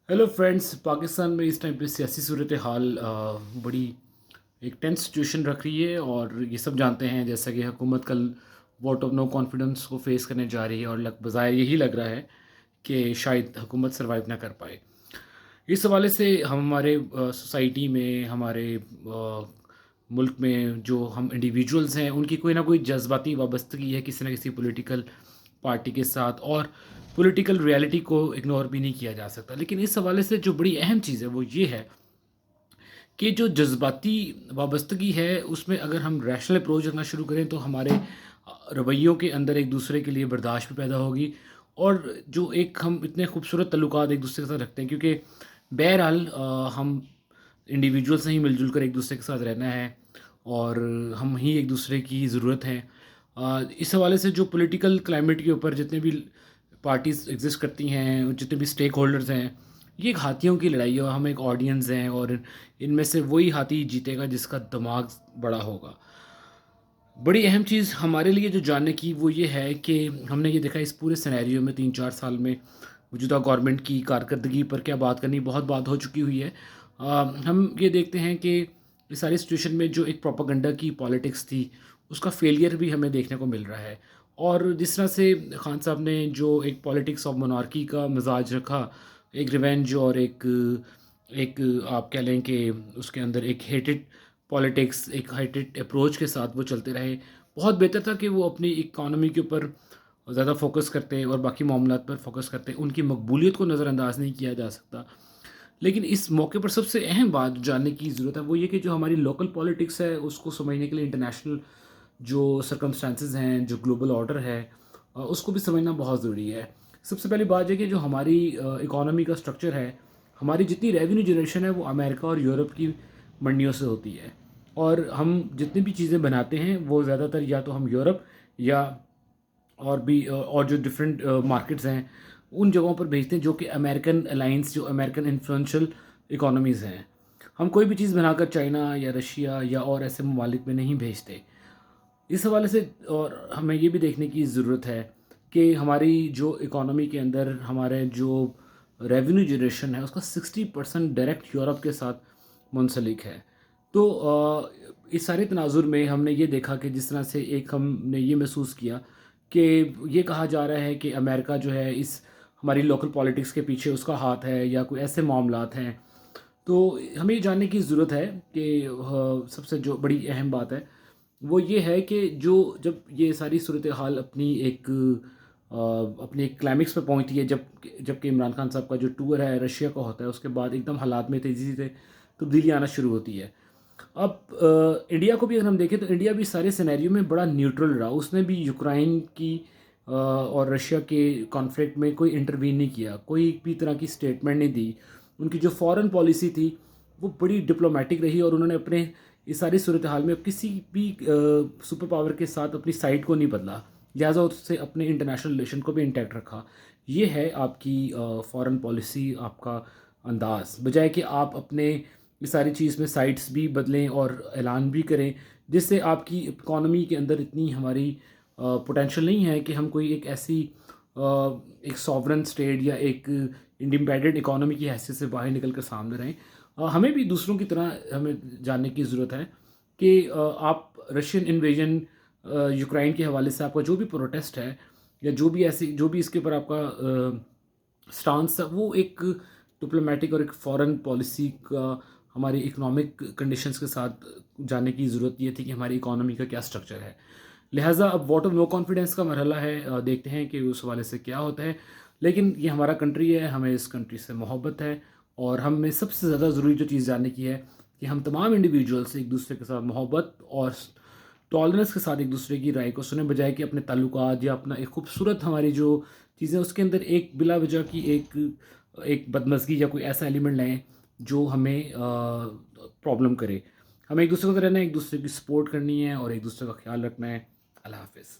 Hello friends. Pakistan में इस time पे सियासी सूरत हाल बड़ी एक टेंस सिचुएशन रख रही है, और ये सब जानते हैं जैसा कि हुकूमत कल वोट ऑफ नो कॉन्फिडेंस को फेस करने जा रही है, और बज़ाहिर यही लग रहा है कि शायद हुकूमत सर्वाइव ना कर पाए। इस हवाले से हम हमारे सोसाइटी में, हमारे मुल्क में जो हम इंडिविजुअल्स हैं, उनकी कोई ना कोई जज्बाती वाबस्तगी है किसी न किसी पॉलिटिकल पार्टी के साथ, और पॉलिटिकल रियलिटी को इग्नोर भी नहीं किया जा सकता। लेकिन इस हवाले से जो बड़ी अहम चीज़ है वो ये है कि जो जज्बाती वाबस्तगी है उसमें अगर हम रैशनल अप्रोच रखना शुरू करें तो हमारे रवैयों के अंदर एक दूसरे के लिए बर्दाश्त भी पैदा होगी, और जो एक हम इतने खूबसूरत तल्लुकात एक दूसरे के साथ रखते हैं, क्योंकि बहरहाल हम इंडिविजुअल्स नहीं, मिलजुल कर एक दूसरे के साथ रहना है, और हम ही एक दूसरे की ज़रूरत है। इस हवाले से जो पॉलिटिकल क्लाइमेट के ऊपर जितने भी पार्टीज़ एग्जिस्ट करती हैं, जितने भी स्टेक होल्डर्स हैं, ये एक हाथियों की लड़ाई है, और हम एक ऑडियंस हैं, और इनमें से वही हाथी जीतेगा जिसका दिमाग बड़ा होगा। बड़ी अहम चीज़ हमारे लिए जो जानने की वो ये है कि हमने ये देखा इस पूरे सिनेरियो में 3-4 साल में मौजूदा गवर्नमेंट की कारकर्दगी पर क्या बात करनी, बहुत बात हो चुकी हुई है। हम ये देखते हैं कि इस सारी सिचुएशन में जो एक प्रोपेगेंडा की पॉलिटिक्स थी, उसका फेलियर भी हमें देखने को मिल रहा है। और जिस तरह से खान साहब ने जो एक पॉलिटिक्स ऑफ मोनार्की का मिजाज रखा, एक रिवेंज और एक आप कह लें कि उसके अंदर एक हेटेड पॉलिटिक्स, एक हेटेड अप्रोच के साथ वो चलते रहे। बहुत बेहतर था कि वो अपनी इकॉनमी के ऊपर ज़्यादा फोकस करते हैं और बाकी मामलात पर फोकस करते हैं। उनकी मकबूलियत को नज़रअंदाज नहीं किया जा सकता। लेकिन इस मौके पर सबसे अहम बात जानने की ज़रूरत है वो ये कि जो हमारी लोकल पॉलिटिक्स है उसको समझने के लिए इंटरनेशनल जो सर्कमस्टांसेस हैं, जो ग्लोबल ऑर्डर है, उसको भी समझना बहुत ज़रूरी है। सबसे पहली बात ये कि जो हमारी इकॉनमी का स्ट्रक्चर है, हमारी जितनी रेवेन्यू जनरेशन है वो अमेरिका और यूरोप की मंडियों से होती है, और हम जितनी भी चीज़ें बनाते हैं वो ज़्यादातर या तो हम यूरोप या और जो डिफरेंट मार्केट्स हैं उन जगहों पर भेजते हैं, जो कि अमेरिकन अलाइंस, जो अमेरिकन इन्फ्लुएंशियल इकोनॉमीज़ हैं। हम कोई भी चीज़ बनाकर चाइना या रशिया या और ऐसे ममालिक में नहीं भेजते। इस हवाले से और हमें ये भी देखने की ज़रूरत है कि हमारी जो इकोनॉमी के अंदर हमारे जो रेवेन्यू जनरेशन है उसका 60% डायरेक्ट यूरोप के साथ मुंसलिक है। तो इस सारे तनाजुर में हमने ये देखा कि जिस तरह से एक हमने ये महसूस किया कि ये कहा जा रहा है कि अमेरिका जो है इस हमारी लोकल पॉलिटिक्स के पीछे उसका हाथ है या कोई ऐसे मामलात हैं। तो हमें ये जानने की ज़रूरत है कि सबसे जो बड़ी अहम बात है वो ये है कि जो जब ये सारी सूरत हाल अपनी एक क्लाइमेक्स पे पहुंचती है, जबकि इमरान खान साहब का जो टूर है रशिया का होता है, उसके बाद एकदम हालात में तेज़ी से तब्दीली आना शुरू होती है। अब इंडिया को भी अगर हम देखें तो इंडिया भी सारे सिनेरियो में बड़ा न्यूट्रल रहा। उसने भी यूक्रेन की और रशिया के कॉन्फ्लिक्ट में कोई इंटरवीन नहीं किया, कोई भी तरह की स्टेटमेंट नहीं दी। उनकी जो फॉरेन पॉलिसी थी वो बड़ी डिप्लोमेटिक रही, और उन्होंने अपने इस सारी सूरत हाल में किसी भी सुपर पावर के साथ अपनी साइड को नहीं बदला, लिहाजा उससे अपने इंटरनेशनल रिलेशन को भी इंटैक्ट रखा। ये है आपकी फॉरेन पॉलिसी, आपका अंदाज़, बजाय कि आप अपने इस सारी चीज़ में साइड्स भी बदलें और ऐलान भी करें, जिससे आपकी इकॉनमी के अंदर इतनी हमारी पोटेंशियल नहीं है कि हम कोई एक ऐसी एक सॉवरन स्टेट या एक इंडिपेंडेंट इकोनॉमी की हैसियत से बाहर निकल कर सामने रहें। हमें भी दूसरों की तरह हमें जानने की ज़रूरत है कि आप रशियन इन्वेजन यूक्रेन के हवाले से आपका जो भी प्रोटेस्ट है, या जो भी इसके ऊपर आपका स्टांस है, वो एक डिप्लोमेटिक और एक फॉरेन पॉलिसी का हमारी इकोनॉमिक कंडीशंस के साथ जानने की ज़रूरत ये थी कि हमारी इकोनॉमी का क्या स्ट्रक्चर है। लिहाजा अब वोट ऑफ नो कॉन्फिडेंस का मरहला है, देखते हैं कि उस हवाले से क्या होता है। लेकिन ये हमारा कंट्री है, हमें इस कंट्री से मोहब्बत है, और हमें सबसे ज़्यादा ज़रूरी जो चीज़ जानने की है कि हम तमाम इंडिविजुअल्स एक दूसरे के साथ मोहब्बत और टॉलरेंस के साथ एक दूसरे की राय को सुने, बजाय कि अपने ताल्लुकात या अपना एक खूबसूरत हमारी जो चीज़ें उसके अंदर एक बिला वजह की एक बदमज़गी या कोई ऐसा एलिमेंट लाएँ जो हमें प्रॉब्लम करे। हमें एक दूसरे के साथ रहना है, एक दूसरे की सपोर्ट करनी है और एक दूसरे का ख्याल रखना है। अल्लाह हाफ़िज़।